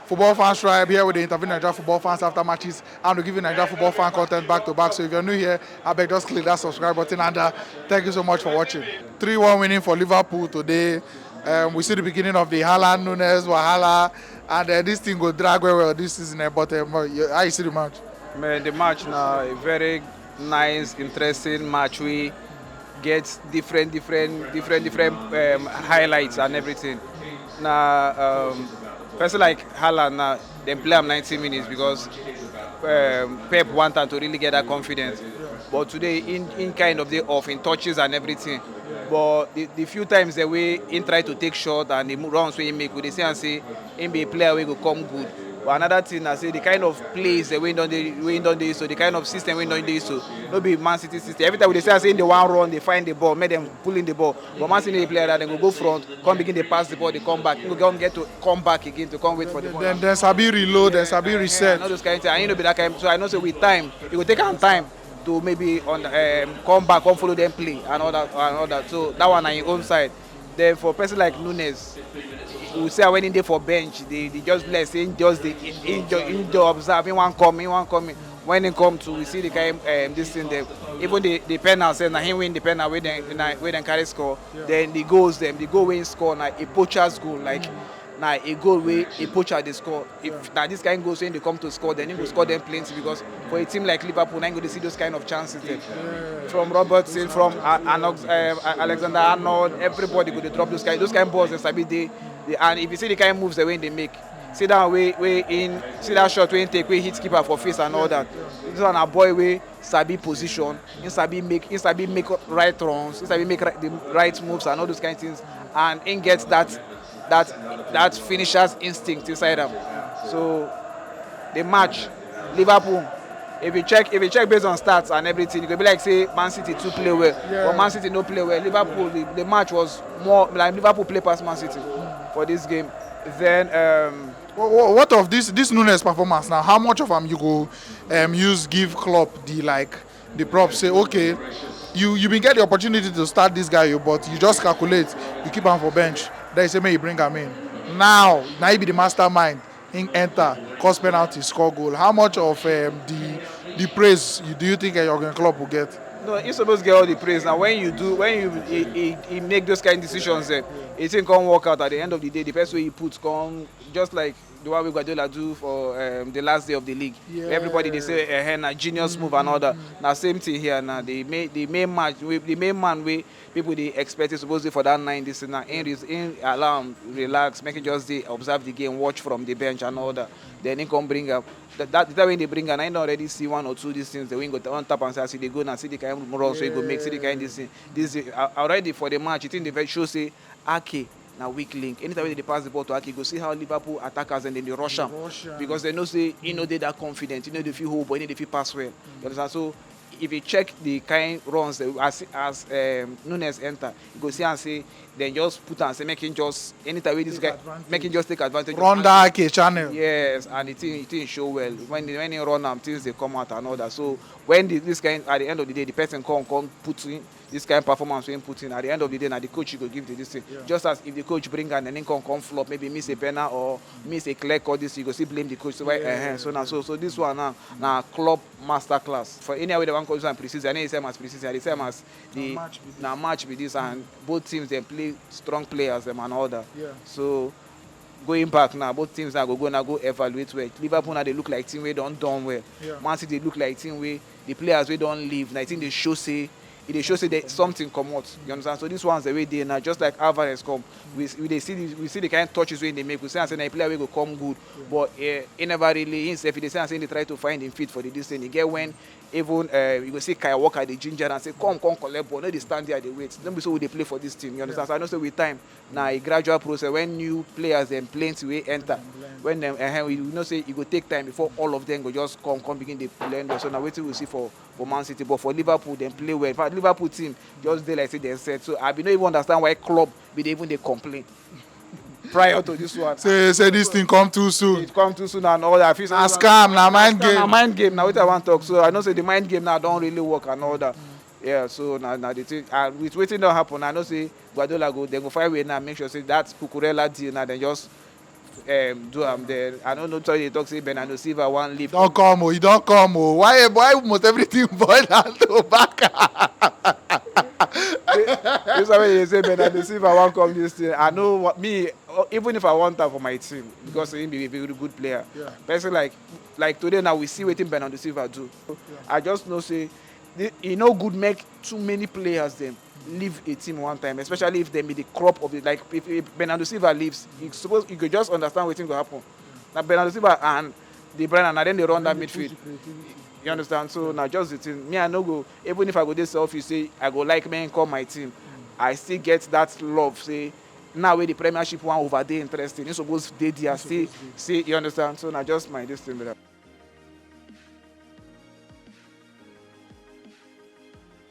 Football Fans Tribe here with the interview Nigerian football fans after matches and to give you Nigerian football fan content back to back. So if you're new here, I beg just click that subscribe button and thank you so much for watching. 3-1 winning for Liverpool today. We see the beginning of the Haaland Nunez Wahala and this thing will drag well this season. But how you see the match? Man, the match now a very nice, interesting match. We get different highlights and everything. Now, person like Haaland now, they play him 90 minutes because Pep wanted to really get that confidence. But today, in kind of day off, in touches and everything. But the few times the way he try to take shot and the runs we make, we say and say, him be a player we go come good. But another thing I say the kind of plays the way don't they so the kind of system we don't do so no be Man City system. Every time they say in the one run they find the ball, make them pull in the ball. But Man City player that they go front, come begin they pass the ball, they come back, you go get to come back again to come wait for the ball. Then Sabi reload, then Sabi reset. All those kind of things. And you know be that kind. So I know so with time, it will take them time to maybe come back, come follow them play and all that. So that one on your own side. Then for a person like Nunez, we say when in there for bench, they just bless, just the observe, one coming. When they come to, we see the kind this thing there. Even the penalty, and him win the penalty, where they carry score. Yeah. Then the goals, the goal win score, like a poacher's goal, like. Now a goal where a poacher they score. If now this kind goes when they come to score, then he will score them plenty because for a team like Liverpool, now you go to see those kind of chances there. From Robertson, from Alexander Arnold, everybody could drop those kind of balls. And if you see the kind of moves the way they make, see that see that shot when take way hit keeper for face and all that. This one a boy way sabi position, he sabi make right runs, he sabi make the right moves and all those kind of things, and he gets that finisher's instinct inside them. So the match, Liverpool, if you check based on stats and everything, you could be like say Man City to play well, but Man City no play well. Liverpool, the match was more like Liverpool play past Man City for this game. Then what of this Nunez performance now? How much of them you go use give Klopp the props? Say okay, you been get the opportunity to start this guy, but you just calculate, you keep him for bench. Then you say may you bring him in. Now he be the mastermind. He enter, cause penalty, score goal. How much of the praise do you think Jurgen Klopp will get? No, he's supposed to get all the praise. Now when you make those kind of decisions, it ain't gonna work out at the end of the day. The best way he puts come just like the one we Guardiola do for the last day of the league. Yeah. Everybody they say a genius move and all that. Now same thing here. Now the main man way people they expect is supposed to for that 9 this now in allow him relax, make it just observe the game, watch from the bench and all that. Then he come bring up that when they bring and I already see one or two these things the wing go on top and say see they go and see the kind of runs so he go make see the kind of this already for the match. I think the show say Ake. Now weak link. Anytime they pass the ball to Aki, go see how Liverpool attackers and then they rush him because they know say they that confident. They feel hold, but they feel pass well. You understand? So if you check the kind runs as Nunez enter, you go see and say then just put and say making just anytime this guy making just take advantage. Run that Aki channel. Yes, and it didn't show well when he run them things they come out and all that. So when this kind at the end of the day the person come put in this kind of performance we put in at the end of the day now the coach you go give to this thing. Yeah. Just as if the coach bring and then come flop, maybe miss a penalty or miss a clear cut this you go see blame the coach. So so this one now Klopp masterclass. For any way they want to use and preseason, I know the same as preseason, the same as the match with this and both teams they play strong players them and all that. Yeah. So going back now, both teams now go evaluate well. Liverpool now they look like team we don't done well. Yeah. Man City they look like team where the players we don't leave. And I think they show say that something come out. You understand? So this one's the way they now just like Alvarez come. We see the kind of touches when they make. We say and say a player will go come good, but he never really himself. They say and say they try to find him fit for the distance. He get when even you go see Kai Walker the ginger and say come collect ball. No, they stand there they wait. Don't be so they play for this team. You understand? Yeah. So I know so with time now a gradual process when new players then plenty will enter. When them we say it will take time before all of them go just come begin the blend. So now wait till we see for Man City, but for Liverpool them play well. In fact, Liverpool team just they like say they said. So I don't even understand why Klopp be even they complain prior to this one. Say this thing come too soon. It come too soon and all that. Now scam, now mind game. Now mind game. Now what I want to talk. So I know say the mind game now don't really work and all that. Yeah. So now the thing with waiting don't happen. I know say Guardiola they go find way now make sure say that Cucurella deal now then just do am then I don't know tell you dey talk say Bernardo Silva wan leave. Don't come, oh, you don't come, oh. Why must everything boil down to back? This one wey dey say Bernardo Silva wan come this thing I know what me even if I want am for my team because he be a very good player. Yeah. Person like today now we see wetin Bernardo Silva do. I just know say e no good make too many players dem leave a team one time especially if dem be the crop of the like if Bernardo Silva leaves you go just understand wetin go happen. Na Bernardo Silva and De Bruyne na dem dey run that midfield. You understand? So na just the thing. Me I no go even if I go dey selfish say I go like make him come my team. I still get that love say now wey the Premiership one over dey interesting. He suppose dey there still say you understand? So na just my this thing be that.